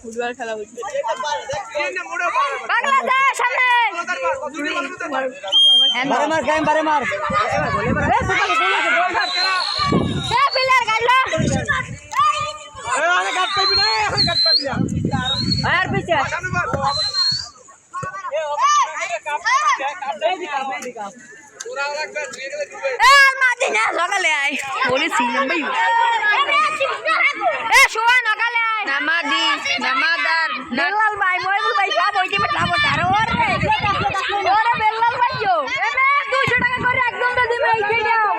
football খেলা হচ্ছে সকালে আয় বলেছিলাম ভাই শোয়া নকালে আয় নামাদি নামাদার বেলাল ভাই মইবুল ভাই সব ওই টিমে সাপোর্টার ওরে বেলাল ভাই যো 200 টাকা করে একদম তো দিবে এই দাও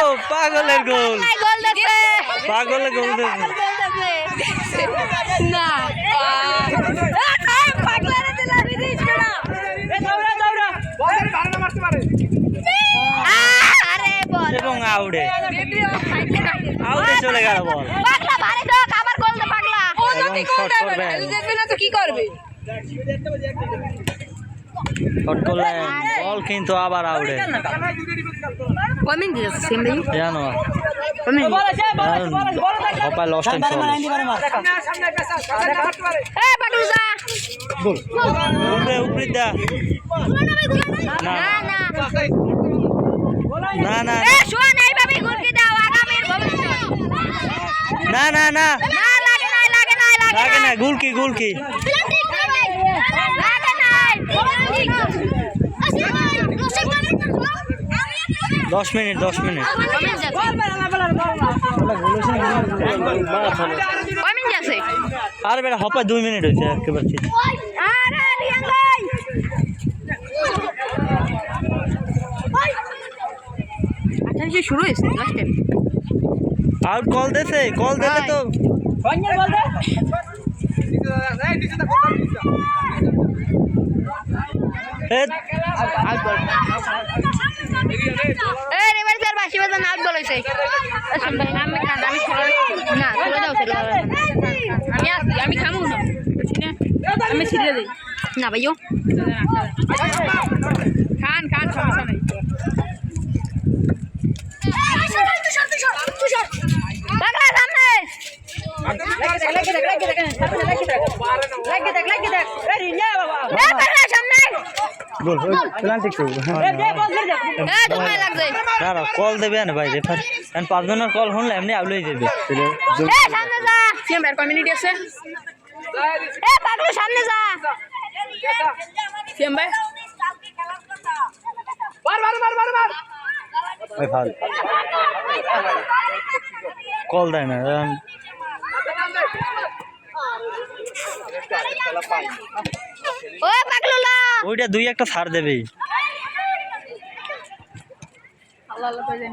ও পাগলের গোল গোল দেখে পাগলের গোল দেখে না পাগলারে দিলা বিদিস না দৌড়া দৌড়া বল কারণে মারতে পারে আরে বল এবং আউটে আউটে চলে গেল বল পাগলা ভারে তো আবার গোল দে পাগলা ও যদি গোল দেবে দেখবি না তো কি করবে শট করলে বল কিন্তু আবার আউটে কমেন্ট দিছে সেম ভাই জানো কমেন্ট হপায় লস্ট ইন ফল এ পাগলু যা গোল উপরে উপরে দা না না না না এ শোন এই ভাবে গোল কি দাও আগামীর ভবিষ্যৎ না না না না লাগে না লাগে না গোল কি লাগে নাই 10 মিনিট কমেন্ট যাচ্ছে আর বেটা হপায় 2 মিনিট হয়েছে একেবারে ঠিক আরে রিয়ান ভাই আচ্ছা যে শুরু হয়েছে লাস্টে আউট কল দিতে তো কন্যার বল দে এ রেবার স্যার বাসি বাজার নাচ বলেছে শুন ভাই আমি খানা আমি না চলে যাও আমি আসি আমি খামু না আমি ছিড়ে দেই না ভাইও খান সমস্যা নাই পাগলা সামনে গোল পেনাল্টি তো তোমায় লাগছে দাঁড়া কল দেবে না ভাই রেফার কারণ 5 জনের কল হলে এমনি আউটই যাবে সামনে যা সিএম এর কমিউনিটি আছে এ পাগলু সামনে যা সিএম ভাই বার ভাই ফাল কল দেয় না ও পাগলু লা ওইটা 2-1 ছাড় দেবেই আল্লাহ আল্লাহ কইলেন